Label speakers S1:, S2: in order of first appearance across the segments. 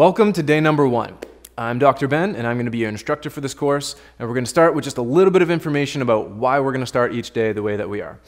S1: Welcome to day number 1. I'm Dr. Ben, and I'm going to be your instructor for this course, and we're going to start with just a little bit of information about why we're going to start each day the way that we are.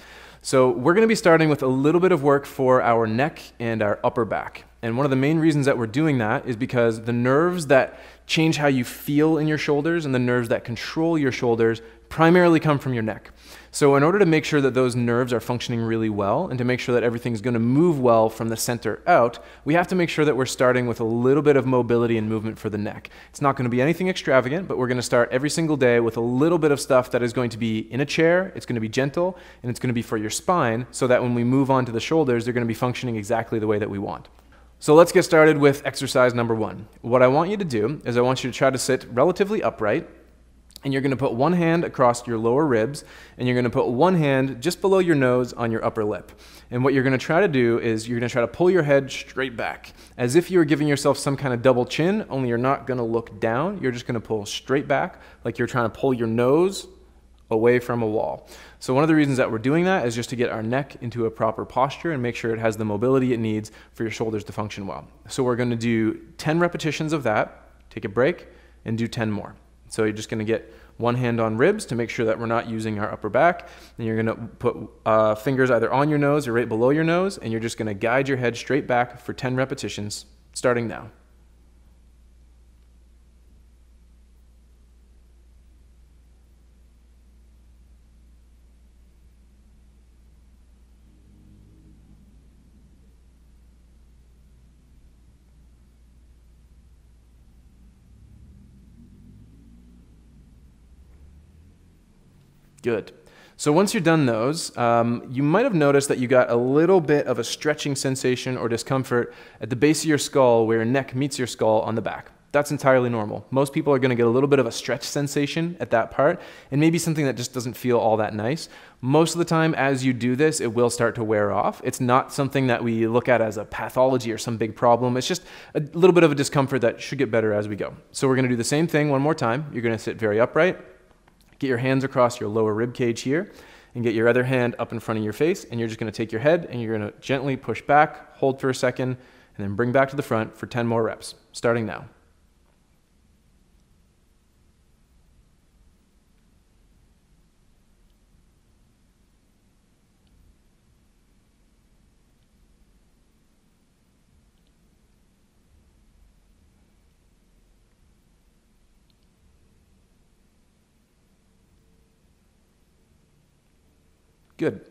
S1: So we're going to be starting with a little bit of work for our neck and our upper back. And one of the main reasons that we're doing that is because the nerves that change how you feel in your shoulders and the nerves that control your shoulders primarily come from your neck. So in order to make sure that those nerves are functioning really well and to make sure that everything's going to move well from the center out, we have to make sure that we're starting with a little bit of mobility and movement for the neck. It's not going to be anything extravagant, but we're going to start every single day with a little bit of stuff that is going to be in a chair, it's going to be gentle, and it's going to be for your spine so that when we move on to the shoulders, they're going to be functioning exactly the way that we want. So let's get started with exercise number 1. What I want you to do is I want you to try to sit relatively upright, and you're going to put one hand across your lower ribs, and you're going to put one hand just below your nose on your upper lip. And what you're going to try to do is you're going to try to pull your head straight back, as if you were giving yourself some kind of double chin, only you're not going to look down. You're just going to pull straight back, like you're trying to pull your nose away from a wall. So one of the reasons that we're doing that is just to get our neck into a proper posture and make sure it has the mobility it needs for your shoulders to function well. So we're going to do 10 repetitions of that, take a break, and do 10 more. So you're just going to get one hand on ribs to make sure that we're not using our upper back. And you're going to put fingers either on your nose or right below your nose, and you're just going to guide your head straight back for 10 repetitions, starting now. Good. So once you're done those, you might have noticed that you got a little bit of a stretching sensation or discomfort at the base of your skull where your neck meets your skull on the back. That's entirely normal. Most people are going to get a little bit of a stretch sensation at that part and maybe something that just doesn't feel all that nice. Most of the time as you do this, it will start to wear off. It's not something that we look at as a pathology or some big problem. It's just a little bit of a discomfort that should get better as we go. So we're going to do the same thing one more time. You're going to sit very upright. Get your hands across your lower rib cage here and get your other hand up in front of your face, and you're just going to take your head and you're going to gently push back, hold for a second, and then bring back to the front for 10 more reps, starting now. Good.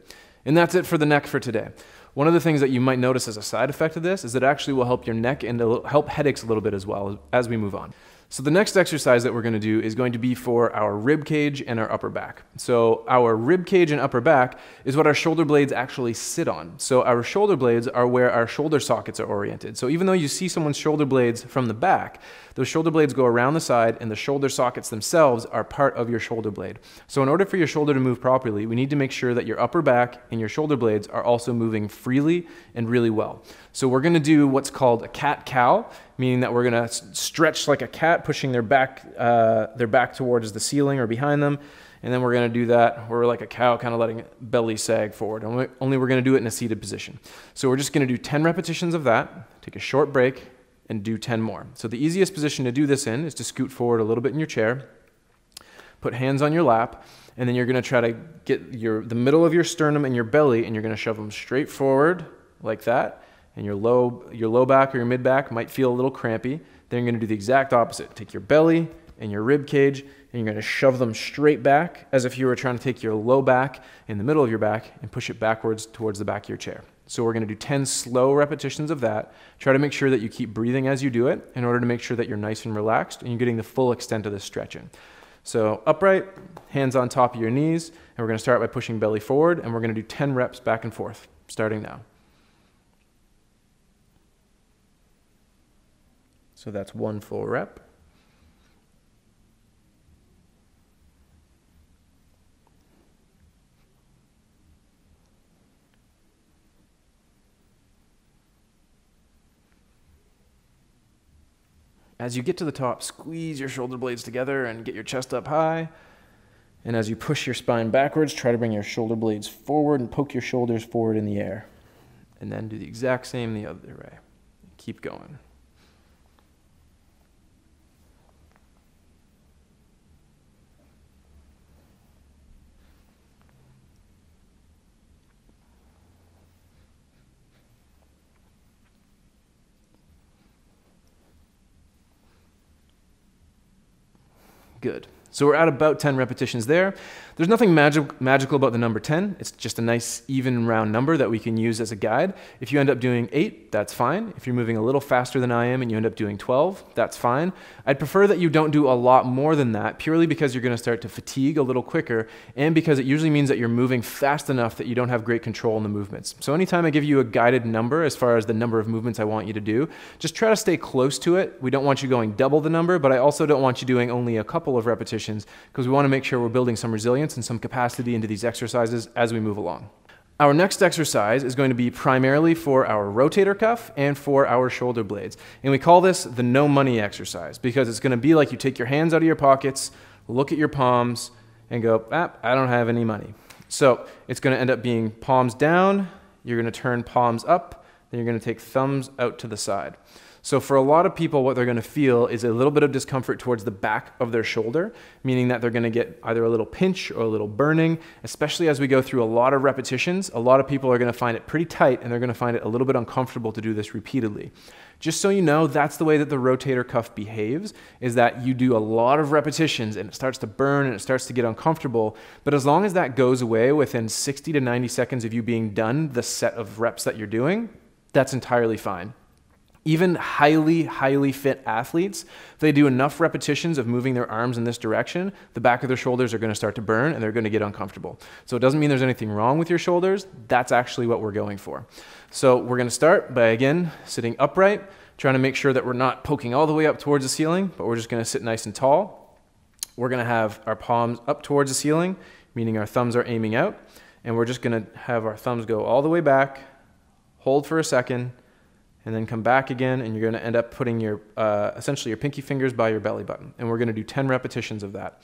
S1: And that's it for the neck for today. One of the things that you might notice as a side effect of this is that it actually will help your neck and it'll help headaches a little bit as well as we move on. So the next exercise that we're going to do is going to be for our rib cage and our upper back. So our rib cage and upper back is what our shoulder blades actually sit on. So our shoulder blades are where our shoulder sockets are oriented. So even though you see someone's shoulder blades from the back, those shoulder blades go around the side and the shoulder sockets themselves are part of your shoulder blade. So in order for your shoulder to move properly, we need to make sure that your upper back and your shoulder blades are also moving freely and really well. So we're going to do what's called a cat-cow, meaning that we're going to stretch like a cat, pushing their back towards the ceiling or behind them. And then we're going to do that. We're like a cow, kind of letting belly sag forward. Only we're going to do it in a seated position. So we're just going to do 10 repetitions of that, take a short break, and do 10 more. So the easiest position to do this in is to scoot forward a little bit in your chair, put hands on your lap, and then you're going to try to get the middle of your sternum and your belly, and you're going to shove them straight forward like that. And your low back or your mid back might feel a little crampy. Then you're going to do the exact opposite. Take your belly and your rib cage, and you're going to shove them straight back as if you were trying to take your low back in the middle of your back and push it backwards towards the back of your chair. So we're going to do 10 slow repetitions of that. Try to make sure that you keep breathing as you do it in order to make sure that you're nice and relaxed and you're getting the full extent of this stretching. So upright, hands on top of your knees, and we're going to start by pushing belly forward, and we're going to do 10 reps back and forth, starting now. So that's one full rep. As you get to the top, squeeze your shoulder blades together and get your chest up high. And as you push your spine backwards, try to bring your shoulder blades forward and poke your shoulders forward in the air. And then do the exact same the other way. Keep going. Good. So we're at about 10 repetitions there. There's nothing magical about the number 10. It's just a nice even round number that we can use as a guide. If you end up doing 8, that's fine. If you're moving a little faster than I am and you end up doing 12, that's fine. I'd prefer that you don't do a lot more than that, purely because you're going to start to fatigue a little quicker, and because it usually means that you're moving fast enough that you don't have great control in the movements. So anytime I give you a guided number as far as the number of movements I want you to do, just try to stay close to it. We don't want you going double the number, but I also don't want you doing only a couple of repetitions, because we want to make sure we're building some resilience and some capacity into these exercises as we move along. Our next exercise is going to be primarily for our rotator cuff and for our shoulder blades. And we call this the no money exercise, because it's going to be like you take your hands out of your pockets, look at your palms, and go, I don't have any money. So it's going to end up being palms down, you're going to turn palms up, then you're going to take thumbs out to the side. So for a lot of people, what they're going to feel is a little bit of discomfort towards the back of their shoulder, meaning that they're going to get either a little pinch or a little burning, especially as we go through a lot of repetitions. A lot of people are going to find it pretty tight, and they're going to find it a little bit uncomfortable to do this repeatedly. Just so you know, that's the way that the rotator cuff behaves, is that you do a lot of repetitions and it starts to burn and it starts to get uncomfortable. But as long as that goes away within 60 to 90 seconds of you being done the set of reps that you're doing, that's entirely fine. Even highly fit athletes, if they do enough repetitions of moving their arms in this direction, the back of their shoulders are going to start to burn and they're going to get uncomfortable. So it doesn't mean there's anything wrong with your shoulders. That's actually what we're going for. So we're going to start by, again, sitting upright, trying to make sure that we're not poking all the way up towards the ceiling, but we're just going to sit nice and tall. We're going to have our palms up towards the ceiling, meaning our thumbs are aiming out, and we're just going to have our thumbs go all the way back, hold for a second, and then come back again, and you're going to end up putting your essentially your pinky fingers by your belly button. And we're going to do 10 repetitions of that.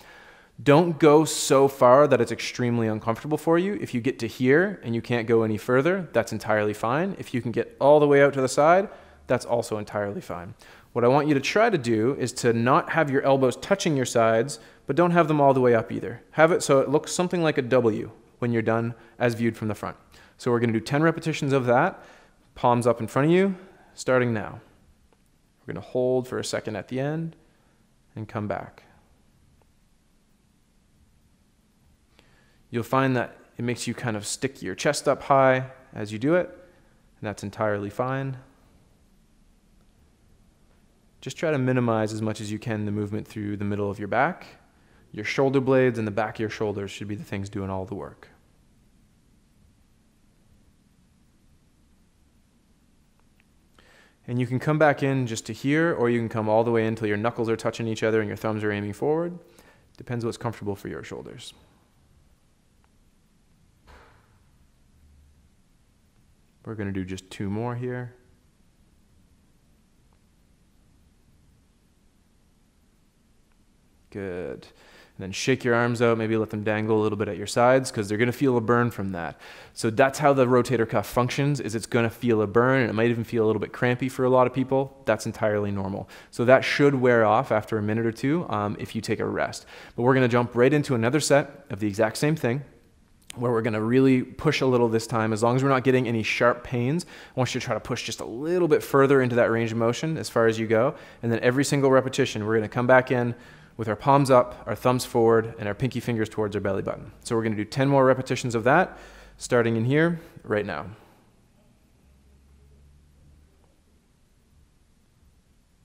S1: Don't go so far that it's extremely uncomfortable for you. If you get to here and you can't go any further, that's entirely fine. If you can get all the way out to the side, that's also entirely fine. What I want you to try to do is to not have your elbows touching your sides, but don't have them all the way up either. Have it so it looks something like a W when you're done as viewed from the front. So we're going to do 10 repetitions of that. Palms up in front of you, starting now. We're going to hold for a second at the end and come back. You'll find that it makes you kind of stick your chest up high as you do it, and that's entirely fine. Just try to minimize as much as you can the movement through the middle of your back. Your shoulder blades and the back of your shoulders should be the things doing all the work. And you can come back in just to here, or you can come all the way in until your knuckles are touching each other and your thumbs are aiming forward. Depends what's comfortable for your shoulders. We're going to do just 2 more here. Good. And then shake your arms out, maybe let them dangle a little bit at your sides, because they're going to feel a burn from that. So that's how the rotator cuff functions, is it's going to feel a burn, and it might even feel a little bit crampy for a lot of people. That's entirely normal. So that should wear off after a minute or two if you take a rest. But we're going to jump right into another set of the exact same thing, where we're going to really push a little this time. As long as we're not getting any sharp pains, I want you to try to push just a little bit further into that range of motion as far as you go. And then every single repetition, we're going to come back in with our palms up, our thumbs forward, and our pinky fingers towards our belly button. So we're going to do 10 more repetitions of that, starting in here right now.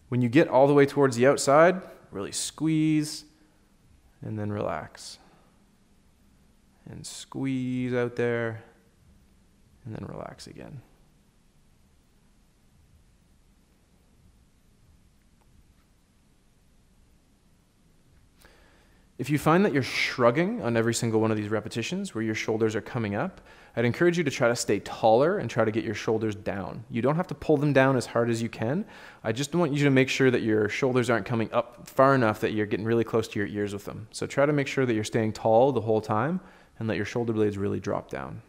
S1: When you get all the way towards the outside, really squeeze and then relax. And squeeze out there and then relax again. If you find that you're shrugging on every single one of these repetitions where your shoulders are coming up, I'd encourage you to try to stay taller and try to get your shoulders down. You don't have to pull them down as hard as you can. I just want you to make sure that your shoulders aren't coming up far enough that you're getting really close to your ears with them. So try to make sure that you're staying tall the whole time and let your shoulder blades really drop down.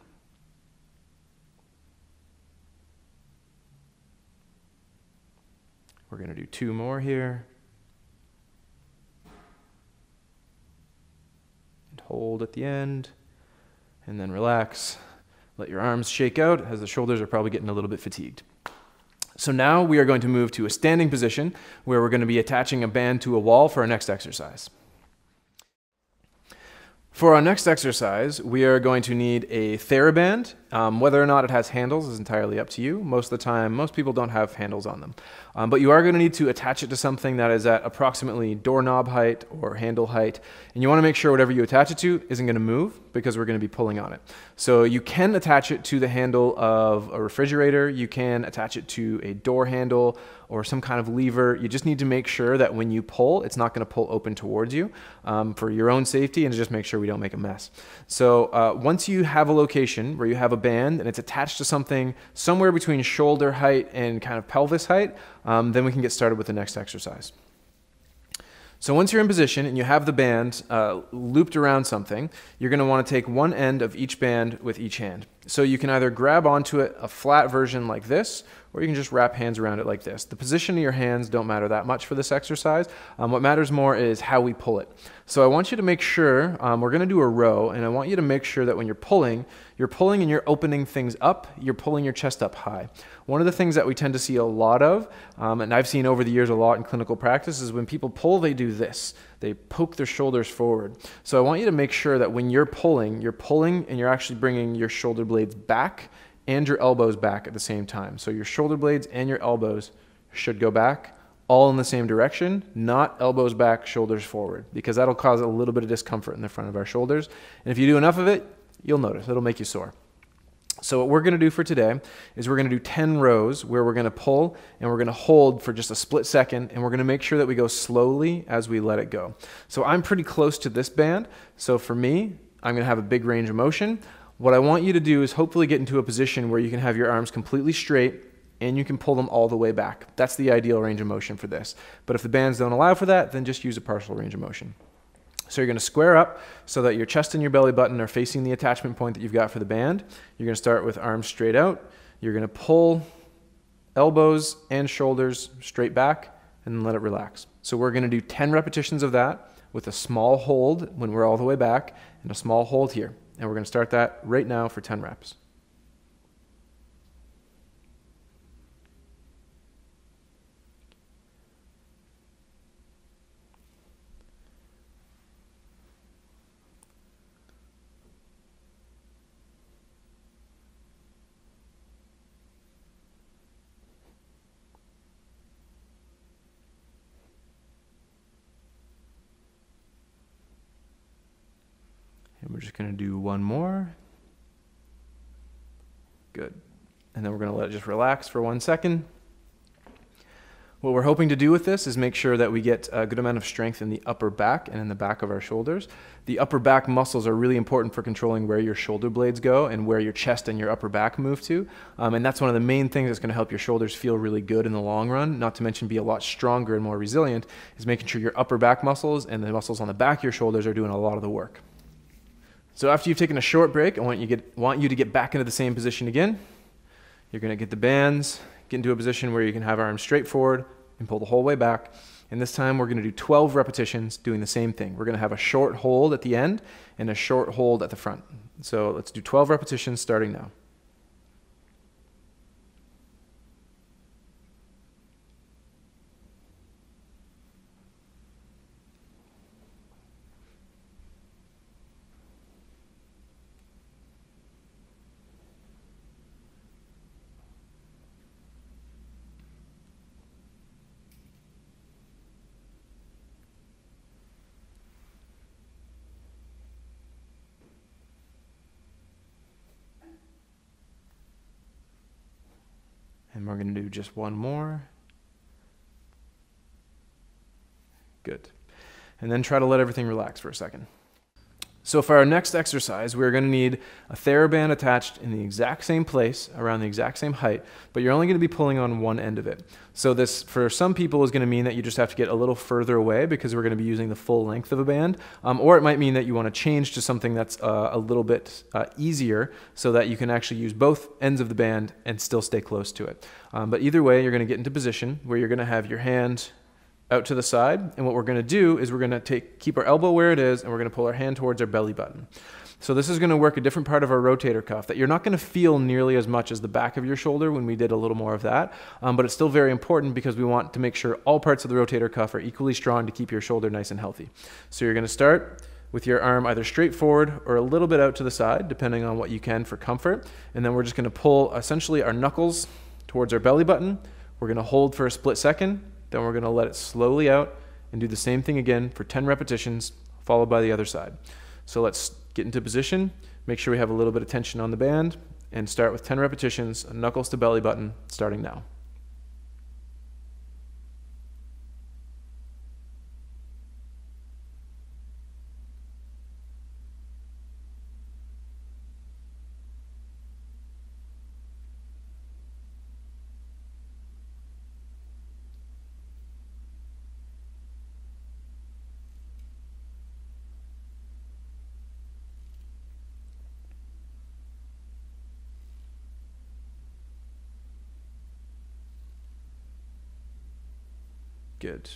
S1: We're going to do 2 more here. Hold at the end, and then relax. Let your arms shake out as the shoulders are probably getting a little bit fatigued. So now we are going to move to a standing position where we're going to be attaching a band to a wall for our next exercise. For our next exercise, we are going to need a TheraBand. Whether or not it has handles is entirely up to you. Most of the time, most people don't have handles on them. But you are going to need to attach it to something that is at approximately doorknob height or handle height. And you want to make sure whatever you attach it to isn't going to move because we're going to be pulling on it. So you can attach it to the handle of a refrigerator. You can attach it to a door handle or some kind of lever. You just need to make sure that when you pull, it's not going to pull open towards you for your own safety and to just make sure we don't make a mess. So once you have a location where you have a band and it's attached to something somewhere between shoulder height and kind of pelvis height, then we can get started with the next exercise. So once you're in position and you have the band looped around something, you're going to want to take one end of each band with each hand. So you can either grab onto it a flat version like this, or you can just wrap hands around it like this. The position of your hands don't matter that much for this exercise. What matters more is how we pull it. So I want you to make sure, we're going to do a row, and I want you to make sure that when you're pulling and you're opening things up, you're pulling your chest up high. One of the things that we tend to see a lot of, and I've seen over the years a lot in clinical practice, is when people pull, they do this. They poke their shoulders forward. So I want you to make sure that when you're pulling and you're actually bringing your shoulder blades back and your elbows back at the same time. So your shoulder blades and your elbows should go back all in the same direction, not elbows back, shoulders forward, because that'll cause a little bit of discomfort in the front of our shoulders. And if you do enough of it, you'll notice it'll make you sore. So what we're going to do for today is we're going to do 10 rows where we're going to pull and we're going to hold for just a split second, and we're going to make sure that we go slowly as we let it go. So I'm pretty close to this band. So for me, I'm going to have a big range of motion. What I want you to do is hopefully get into a position where you can have your arms completely straight and you can pull them all the way back. That's the ideal range of motion for this. But if the bands don't allow for that, then just use a partial range of motion. So you're going to square up so that your chest and your belly button are facing the attachment point that you've got for the band. You're going to start with arms straight out. You're going to pull elbows and shoulders straight back and then let it relax. So we're going to do 10 repetitions of that with a small hold when we're all the way back and a small hold here. And we're going to start that right now for 10 reps. And we're just going to do one more. Good. And then we're going to let it just relax for 1 second. What we're hoping to do with this is make sure that we get a good amount of strength in the upper back and in the back of our shoulders. The upper back muscles are really important for controlling where your shoulder blades go and where your chest and your upper back move to. And that's one of the main things that's going to help your shoulders feel really good in the long run, not to mention be a lot stronger and more resilient, is making sure your upper back muscles and the muscles on the back of your shoulders are doing a lot of the work. So after you've taken a short break, I want you to get back into the same position again. You're going to get the bands, get into a position where you can have arms straight forward and pull the whole way back. And this time we're going to do 12 repetitions doing the same thing. We're going to have a short hold at the end and a short hold at the front. So let's do 12 repetitions starting now. And we're going to do just one more. Good. And then try to let everything relax for a second. So for our next exercise, we're going to need a TheraBand attached in the exact same place, around the exact same height, but you're only going to be pulling on one end of it. So this, for some people, is going to mean that you just have to get a little further away because we're going to be using the full length of a band, or it might mean that you want to change to something that's a little bit easier so that you can actually use both ends of the band and still stay close to it. But either way, you're going to get into position where you're going to have your hand out to the side, and what we're going to do is we're going to keep our elbow where it is, and we're going to pull our hand towards our belly button. So this is going to work a different part of our rotator cuff that you're not going to feel nearly as much as the back of your shoulder when we did a little more of that, but it's still very important because we want to make sure all parts of the rotator cuff are equally strong to keep your shoulder nice and healthy. So you're going to start with your arm either straight forward or a little bit out to the side, depending on what you can for comfort. And then we're just going to pull essentially our knuckles towards our belly button. We're going to hold for a split second, then we're going to let it slowly out and do the same thing again for 10 repetitions, followed by the other side. So let's get into position, make sure we have a little bit of tension on the band, and start with 10 repetitions, knuckles to belly button, starting now. Good.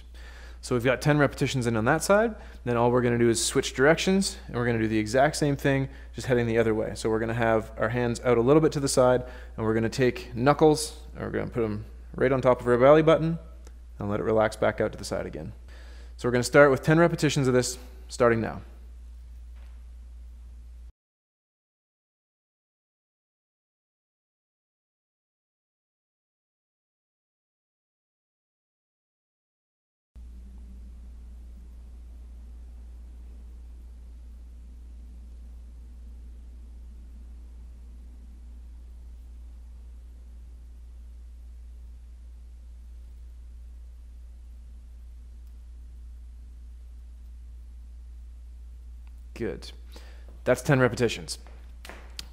S1: So we've got 10 repetitions in on that side. Then all we're going to do is switch directions, and we're going to do the exact same thing, just heading the other way. So we're going to have our hands out a little bit to the side, and we're going to take knuckles, and we're going to put them right on top of our belly button, and let it relax back out to the side again. So we're going to start with 10 repetitions of this, starting now. Good. That's 10 repetitions.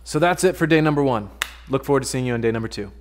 S1: So that's it for day number 1. Look forward to seeing you on day number 2.